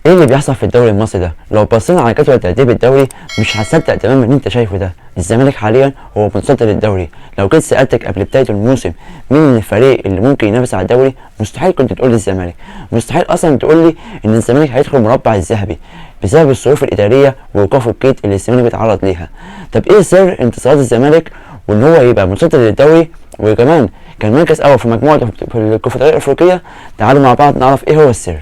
ايه اللي بيحصل في الدوري المصري ده؟ لو بصينا على جدول ترتيب الدوري مش هتصدق تماما اللي انت شايفه ده. الزمالك حاليا هو متصدر الدوري. لو كنت سالتك قبل بدايه الموسم مين الفريق اللي ممكن ينافس على الدوري، مستحيل كنت تقول لي الزمالك. مستحيل اصلا تقول لي ان الزمالك هيدخل المربع الذهبي بسبب الظروف الاداريه وايقاف القيد اللي الزمالك بيتعرض ليها. طب ايه سر انتصارات الزمالك وان هو يبقى متصدر للدوري وكمان كان مركز اول في مجموعه في الكونفدراليه الافريقيه؟ تعالوا مع بعض نعرف ايه هو السر.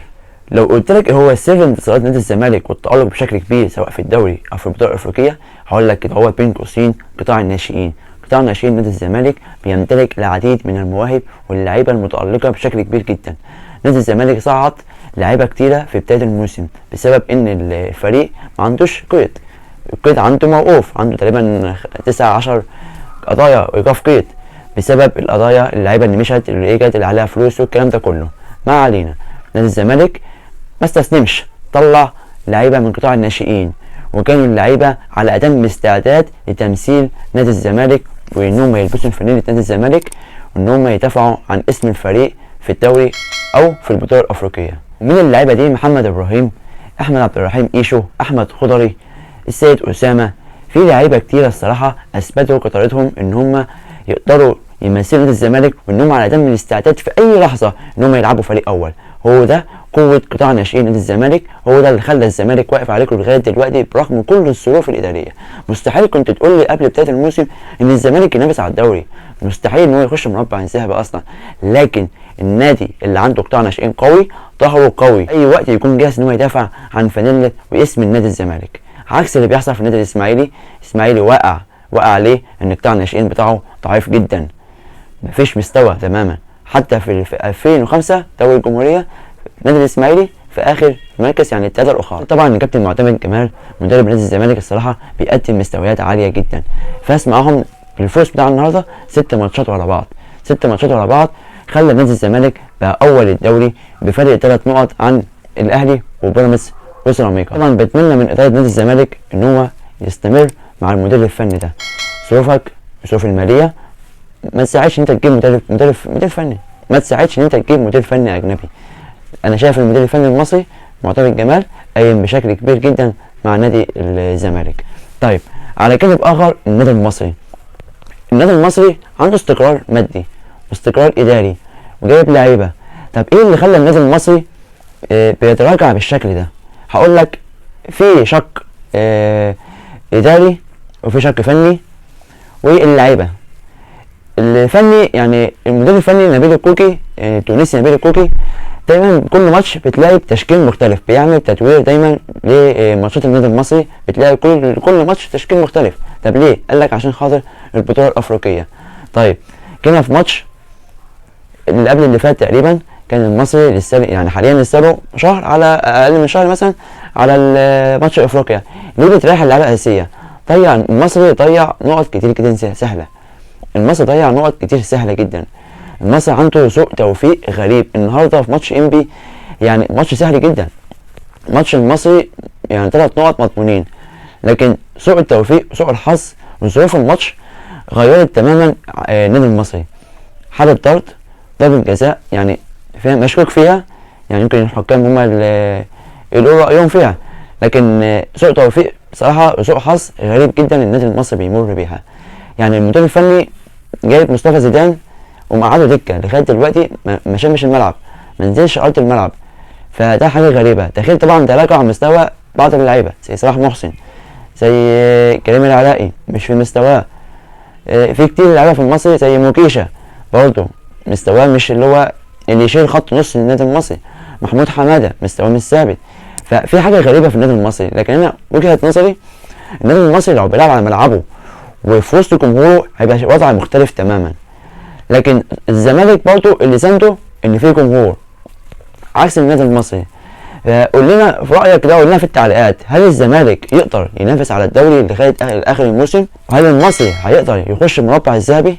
لو قلت لك ايه هو سر انتصارات نادي الزمالك والتألق بشكل كبير سواء في الدوري او في البطوله الافريقيه، هقول لك كده هو بين قوسين قطاع الناشئين. قطاع الناشئين نادي الزمالك بيمتلك العديد من المواهب واللعيبه المتألقه بشكل كبير جدا. نادي الزمالك صعد لعيبه كتيره في بدايه الموسم بسبب ان الفريق ما عندوش قيد. القيد عنده موقوف، عنده تقريبا 19 قضايا ايقاف قيد بسبب القضايا اللعيبه اللي مشت اللي اجت اللي عليها فلوس والكلام ده كله. ما علينا، نادي الزمالك ما استسلمش، طلع لعيبه من قطاع الناشئين وكانوا اللعيبه على اتم استعداد لتمثيل نادي الزمالك وان هم يلبسوا فانيله نادي الزمالك وان هم يدافعوا عن اسم الفريق في الدوري او في البطوله الافريقيه. ومن اللعيبه دي محمد ابراهيم، احمد عبد الرحيم ايشو، احمد خضري، السيد اسامه. في لعيبه كتيره الصراحه اثبتوا قدرتهم ان هم يقدروا يمثلوا نادي الزمالك وان هم على اتم الاستعداد في اي لحظه ان هم يلعبوا فريق اول. هو ده قوة قطاع ناشئين نادي الزمالك، هو ده اللي خلى الزمالك واقف عليكم لغاية دلوقتي برغم كل الظروف الإدارية. مستحيل كنت تقول لي قبل بداية الموسم إن الزمالك ينافس على الدوري، مستحيل إن هو يخش مربع الذهبي أصلا، لكن النادي اللي عنده قطاع ناشئين قوي ظهره قوي، أي وقت يكون جاهز إن هو يدافع عن فانيلة واسم النادي الزمالك. عكس اللي بيحصل في النادي الإسماعيلي وقع ليه؟ إن قطاع الناشئين بتاعه ضعيف جدا، مفيش مستوى تماما. حتى في 2005 دوري الجمهورية نادي الاسماعيلي في اخر مركز يعني الثلاثه الاخرى. طبعا الكابتن معتمد جمال مدرب نادي الزمالك الصراحه بيقدم مستويات عاليه جدا، فاز معاهم بالفوز بتاع النهارده 6 ماتشات ورا بعض. 6 ماتشات ورا بعض خلى نادي الزمالك بقى اول الدوري بفرق 3 نقط عن الاهلي وبيراميدز وسيراميكا. طبعا بتمنى من اداره نادي الزمالك ان هو يستمر مع المدير الفني ده. الظروف الماليه ما تساعدش ان انت تجيب مدير فني، ما تساعدش ان انت تجيب مدير فني اجنبي. انا شايف المدير الفني المصري معتمد جمال قايم بشكل كبير جدا مع نادي الزمالك. طيب على جانب اخر النادي المصري عنده استقرار مادي واستقرار اداري وجايب لعيبه. طب ايه اللي خلى النادي المصري بيتراجع بالشكل ده؟ هقول لك في شق اداري وفي شق فني واللعيبه. الفني يعني المدير الفني نبيل الكوكي التونسي نبيل الكوكي دايما كل ماتش بتلاقي تشكيل مختلف، بيعمل تدوير دايما لماتشات النادي المصري، بتلاقي كل ماتش تشكيل مختلف. طب ليه؟ قال لك عشان خاطر البطوله الافريقيه. طيب كنا في ماتش اللي قبل اللي فات تقريبا كان المصري لسه يعني حاليا لسه شهر على اقل من شهر مثلا على ماتش افريقيا. ليه بتريح اللعيبه الاساسيه؟ المصري ضيع نقط كتير جدا سهله. المصري ضيع نقط كتير سهله جدا. المصري عنده سوء توفيق غريب. النهارده في ماتش انبي يعني ماتش سهل جدا، ماتش المصري يعني 3 نقط مضمونين، لكن سوء التوفيق سوء الحظ وظروف الماتش غيرت تماما النادي المصري. حالة طرد ضربة جزاء يعني فيها مشكوك فيها، يعني يمكن الحكام هم اللي يقولوا رأيهم فيها، لكن سوء توفيق بصراحة وسوء حظ غريب جدا النادي المصري بيمر بيها. يعني المدير الفني جايب مصطفى زيدان ومقعده دكه لغايه دلوقتي ما شمش الملعب، ما نزلش ارض الملعب، فده حاجه غريبه. تخيل طبعا تراجع مستوى بعض اللعيبه زي صلاح محسن، زي كريم العراقي مش في مستواه. في كتير لعيبه في المصري زي موكيشا برضه مستواه مش اللي هو اللي يشيل خط نص النادي المصري. محمود حماده مستواه مش ثابت. ففي حاجه غريبه في النادي المصري، لكن انا وجهه نظري النادي المصري لو بيلعب على ملعبه وفي وسط جمهوره هيبقى وضع مختلف تماما. لكن الزمالك برضه اللي سنده ان فيه جمهور عكس النادي المصري. قول لنا في رايك ده، قول لنا في التعليقات، هل الزمالك يقدر ينافس على الدوري لغايه اخر الموسم؟ وهل المصري هيقدر يخش المربع الذهبي؟